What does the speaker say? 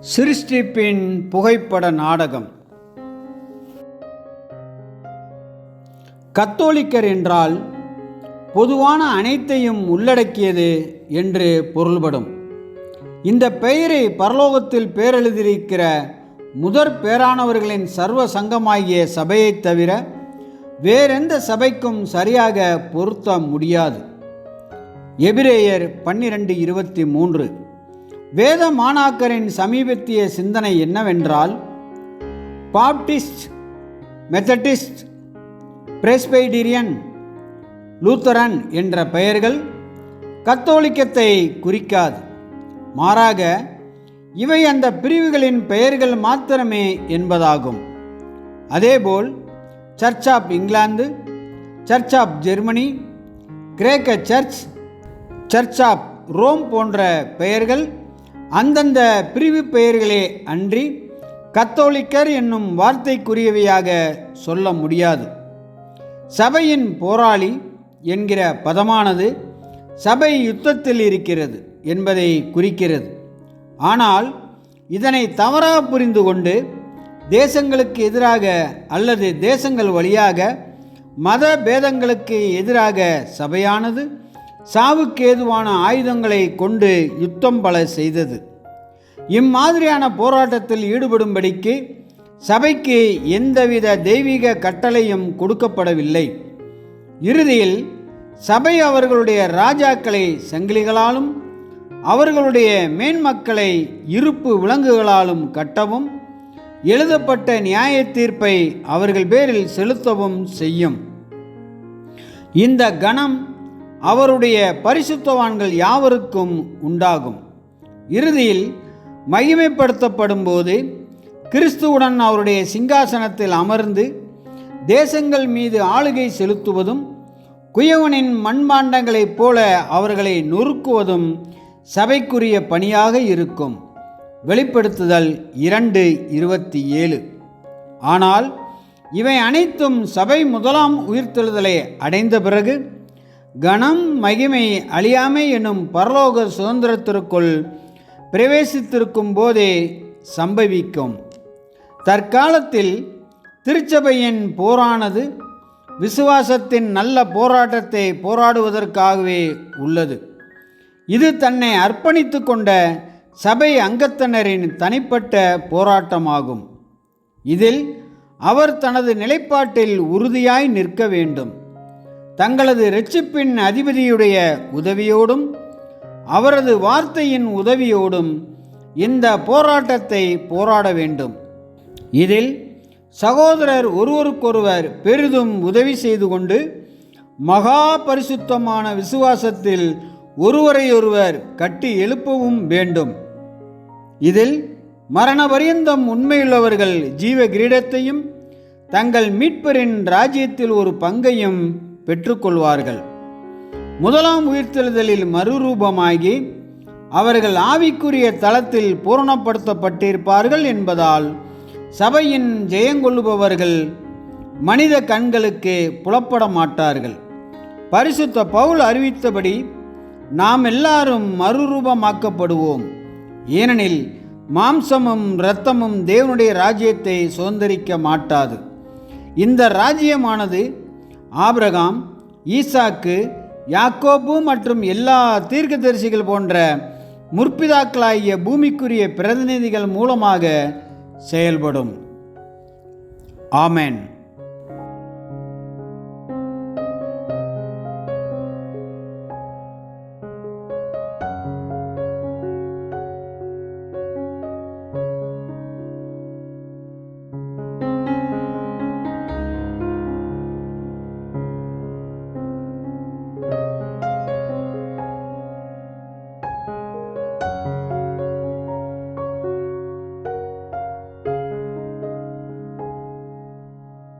சிருஷ்டிப்பின் புகைப்பட நாடகம். கத்தோலிக்கர் என்றால் பொதுவான அனைத்தையும் உள்ளடக்கியது என்று பொருள்படும். இந்த பெயரை பரலோகத்தில் பேரெழுதியிருக்கிற முதற் பேரானவர்களின் சர்வ சங்கமாகிய சபையை தவிர வேறெந்த சபைக்கும் சரியாக பொருத்த முடியாது. எபிரேயர் 12:23. வேத மாணாக்கரின் சமீபத்திய சிந்தனை என்னவென்றால், பாப்டிஸ்ட், மெத்தடிஸ்ட், பிரெஸ்பைடீரியன், லூத்தரன் என்ற பெயர்கள் கத்தோலிக்கத்தை குறிக்காது. மாறாக இவை அந்த பிரிவுகளின் பெயர்கள் மாத்திரமே என்பதாகும். அதேபோல் church of England, church of Germany, கிரேக்க சர்ச், சர்ச் ஆஃப் ரோம் போன்ற பெயர்கள் அந்தந்த பிரிவு பெயர்களே அன்றி கத்தோலிக்கர் என்னும் வார்த்தைக்குரியவையாக சொல்ல முடியாது. சபையின் போராளி என்கிற பதமானது சபை யுத்தத்தில் இருக்கிறது என்பதை குறிக்கிறது. ஆனால் இதனை தவறாக புரிந்து கொண்டு தேசங்களுக்கு எதிராக அல்லது தேசங்கள் வழியாக மத பேதங்களுக்கு எதிராக சபையானது சாவுக்கேதுவான ஆயுதங்களை கொண்டு யுத்தம் பல செய்தது. இம்மாதிரியான போராட்டத்தில் ஈடுபடும்படிக்கு சபைக்கு எந்தவித தெய்வீக கட்டளையும் கொடுக்கப்படவில்லை. இறுதியில் சபை அவர்களுடைய ராஜாக்களை சங்கிலிகளாலும் அவர்களுடைய மேன்மக்களை இருப்பு விலங்குகளாலும் கட்டவும் எழுதப்பட்ட நியாய தீர்ப்பை அவர்கள் பேரில் செலுத்தவும் செய்யும். இந்த கணம் அவருடைய பரிசுத்தவான்கள் யாவருக்கும் உண்டாகும். இறுதியில் மகிமைப்படுத்தப்படும் போது கிறிஸ்துவுடன் அவருடைய சிங்காசனத்தில் அமர்ந்து தேசங்கள் மீது ஆளுகை செலுத்துவதும் குயவனின் மண்பாண்டங்களைப் போல அவர்களை நொறுக்குவதும் சபைக்குரிய பணியாக இருக்கும். வெளிப்படுத்துதல் 2:27. ஆனால் இவை அனைத்தும் சபை முதலாம் உயிர்த்தெழுதலை அடைந்த பிறகு கணம், மகிமை, அழியாமை எனும் பரலோக சுதந்திரத்திற்குள் பிரவேசித்திருக்கும் போதே சம்பவிக்கும். தற்காலத்தில் திருச்சபையின் போரானது விசுவாசத்தின் நல்ல போராட்டத்தை போராடுவதற்காகவே உள்ளது. இது தன்னை அர்ப்பணித்து கொண்ட சபை அங்கத்தினரின் தனிப்பட்ட போராட்டமாகும். இதில் அவர் தனது நிலைப்பாட்டில் உறுதியாய் நிற்க வேண்டும். தங்களது இரட்சிப்பின் அதிபதியுடைய உதவியோடும் அவரது வார்த்தையின் உதவியோடும் இந்த போராட்டத்தை போராட வேண்டும். இதில் சகோதரர் ஒருவருக்கொருவர் பெரிதும் உதவி செய்து கொண்டு மகா பரிசுத்தமான விசுவாசத்தில் ஒருவரையொருவர் கட்டி எழுப்பவும் வேண்டும். இதில் மரண பரியந்தம் உண்மையுள்ளவர்கள் ஜீவ கிரீடத்தையும் தங்கள் மீட்பரின் ராஜ்யத்தில் ஒரு பங்கையும் பெற்றுக்கொள்வார்கள். முதலாம் உயிர்த்தெழுதலில் மறுரூபமாகி அவர்கள் ஆவிக்குரிய தளத்தில் பூரணப்படுத்தப்பட்டிருப்பார்கள் என்பதால் சபையின் ஜெயங்கொள்ளுபவர்கள் மனித கண்களுக்கு புலப்பட மாட்டார்கள். பரிசுத்த பவுல் அறிவித்தபடி நாம் எல்லாரும் மறுரூபமாக்கப்படுவோம். ஏனெனில் மாம்சமும் இரத்தமும் தேவனுடைய ராஜ்யத்தை சுதந்திரிக்க மாட்டாது. இந்த ராஜ்யமானது ஆபிரகாம், ஈசாக்கு, யாக்கோபு மற்றும் எல்லா தீர்க்கதரிசிகள் போன்ற முற்பிதாக்களாகிய பூமிக்குரிய பிரதிநிதிகள் மூலமாக செயல்படும். ஆமென்.